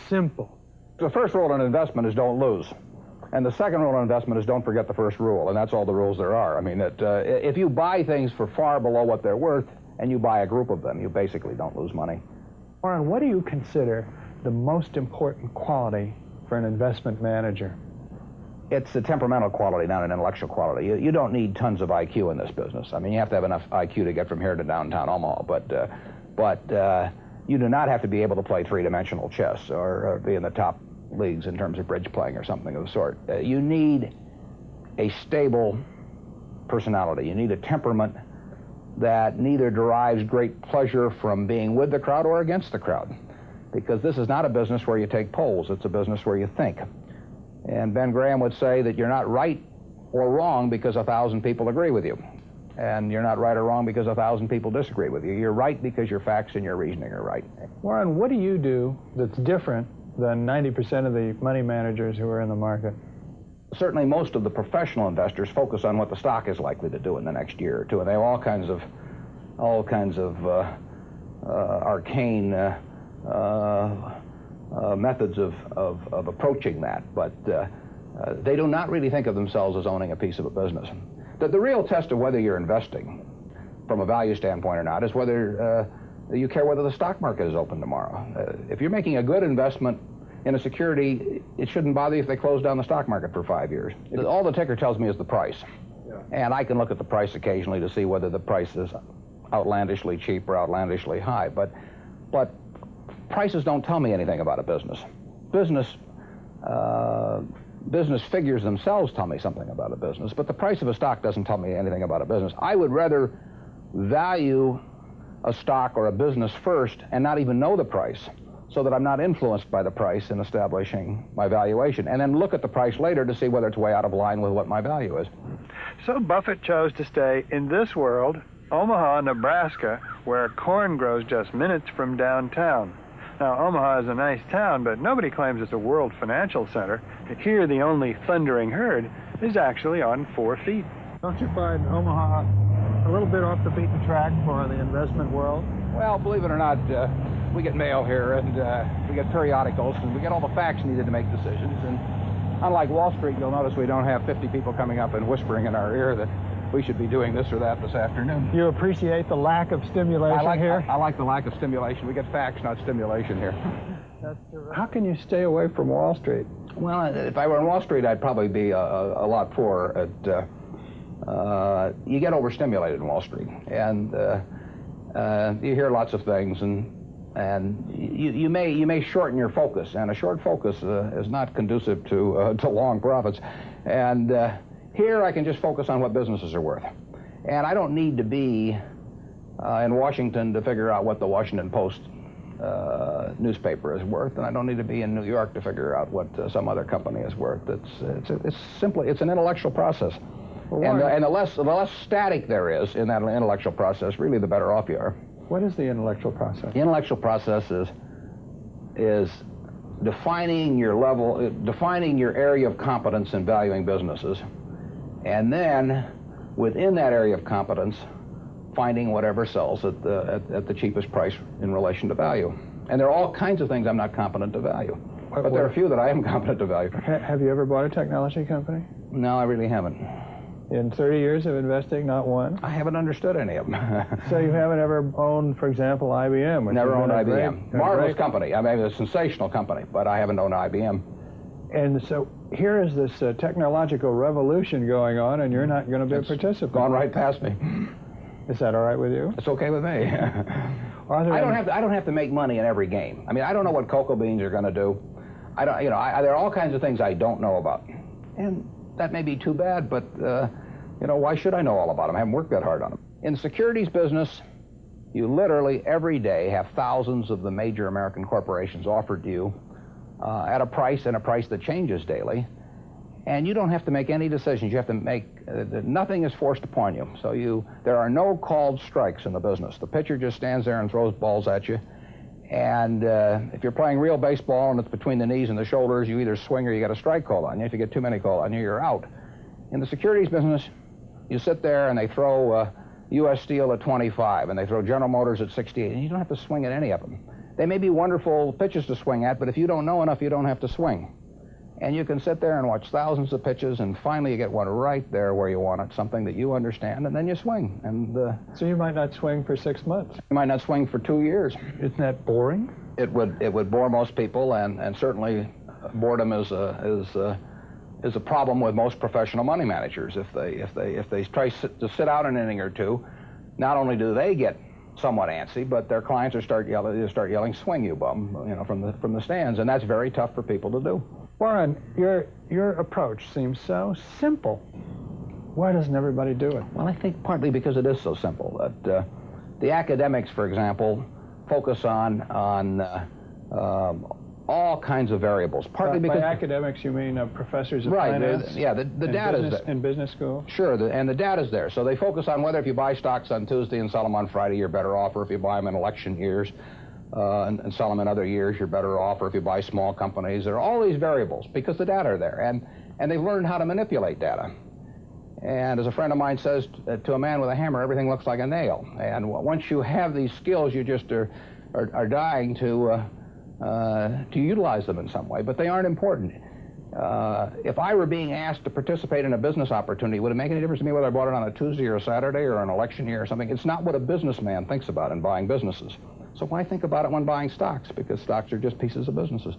simple. The first rule in investment is don't lose. And the second rule in investment is don't forget the first rule, and that's all the rules there are. I mean, if you buy things for far below what they're worth, and you buy a group of them, you basically don't lose money. Warren, what do you consider the most important quality for an investment manager? It's a temperamental quality, not an intellectual quality. You don't need tons of IQ in this business. I mean, you have to have enough IQ to get from here to downtown Omaha, but you do not have to be able to play three-dimensional chess or be in the top leagues in terms of bridge playing or something of the sort. You need a stable personality. You need a temperament that neither derives great pleasure from being with the crowd or against the crowd, because this is not a business where you take polls. It's a business where you think. And Ben Graham would say that you're not right or wrong because 1,000 people agree with you. And you're not right or wrong because 1,000 people disagree with you. You're right because your facts and your reasoning are right. Warren, what do you do that's different than 90% of the money managers who are in the market? Certainly most of the professional investors focus on what the stock is likely to do in the next year or two, and they have all kinds of arcane methods of approaching that, but they do not really think of themselves as owning a piece of a business. The real test of whether you're investing from a value standpoint or not is whether you care whether the stock market is open tomorrow. If you're making a good investment in a security, it shouldn't bother you if they close down the stock market for 5 years. All the ticker tells me is the price. Yeah. And I can look at the price occasionally to see whether the price is outlandishly cheap or outlandishly high. But prices don't tell me anything about a business. Business figures themselves tell me something about a business, but the price of a stock doesn't tell me anything about a business. I would rather value a stock or a business first and not even know the price, so that I'm not influenced by the price in establishing my valuation, and then look at the price later to see whether it's way out of line with what my value is. So Buffett chose to stay in this world, Omaha, Nebraska, where corn grows just minutes from downtown. Now, Omaha is a nice town, but nobody claims it's a world financial center. Here, the only thundering herd is actually on 4 feet. Don't you find Omaha a little bit off the beaten track for the investment world? Well, believe it or not, we get mail here, and we get periodicals, and we get all the facts needed to make decisions. And unlike Wall Street, you'll notice we don't have 50 people coming up and whispering in our ear that we should be doing this or that this afternoon. You appreciate the lack of stimulation here? I like the lack of stimulation. We get facts, not stimulation here. That's terrific. How can you stay away from Wall Street? Well, if I were on Wall Street, I'd probably be a lot poorer. You get overstimulated in Wall Street, and you hear lots of things, and you may shorten your focus, and a short focus is not conducive to long profits. And here I can just focus on what businesses are worth, and I don't need to be in Washington to figure out what the Washington Post newspaper is worth, and I don't need to be in New York to figure out what some other company is worth. It's an intellectual process. Well, and the less static there is in that intellectual process, really the better off you are. What is the intellectual process? The intellectual process is defining your area of competence in valuing businesses, and then within that area of competence, finding whatever sells at the cheapest price in relation to value. And there are all kinds of things I'm not competent to value, but there are a few that I am competent to value. Have you ever bought a technology company? No, I really haven't. In 30 years of investing, not one? I haven't understood any of them. So you haven't ever owned, for example, IBM? Never owned IBM. Marvelous company. I mean, a sensational company, but I haven't owned IBM. And so here is this technological revolution going on, and you're not going to be a participant. Gone right past me. Is that all right with you? It's okay with me. I don't have to make money in every game. I mean, I don't know what cocoa beans are going to do. There are all kinds of things I don't know about, and that may be too bad, but why should I know all about them? I haven't worked that hard on them. In the securities business, you literally every day have thousands of the major American corporations offered to you at a price that changes daily, and you don't have to make any decisions. You have to make nothing is forced upon you. So there are no called strikes in the business. The pitcher just stands there and throws balls at you. And if you're playing real baseball and it's between the knees and the shoulders, you either swing or you get a strike called on you. If you get too many called on you, you're out. In the securities business, you sit there and they throw U.S. Steel at 25, and they throw General Motors at 68, and you don't have to swing at any of them. They may be wonderful pitches to swing at, but if you don't know enough, you don't have to swing. And you can sit there and watch thousands of pitches, and finally you get one right there where you want it, something that you understand, and then you swing. And so you might not swing for 6 months. You might not swing for 2 years. Isn't that boring? It would bore most people, and certainly boredom is a problem with most professional money managers. If they try to sit out an inning or two, not only do they get somewhat antsy, but their clients start yelling, "Swing, you bum!" from the stands, and that's very tough for people to do. Warren, your approach seems so simple. Why doesn't everybody do it? Well, I think partly because it is so simple. That the academics, for example, focus on all kinds of variables. Partly because by academics you mean professors of right, finance? Yeah, the data's there. In business school? Sure, and the data's there. So they focus on whether if you buy stocks on Tuesday and sell them on Friday, you're better off, or if you buy them in election years and sell them in other years, you're better off, or if you buy small companies. There are all these variables because the data are there, and they've learned how to manipulate data. And as a friend of mine says, to a man with a hammer, everything looks like a nail. And once you have these skills, you just are dying to utilize them in some way, but they aren't important. If I were being asked to participate in a business opportunity, would it make any difference to me whether I bought it on a Tuesday or a Saturday or an election year or something? It's not what a businessman thinks about in buying businesses. So why think about it when buying stocks? Because stocks are just pieces of businesses.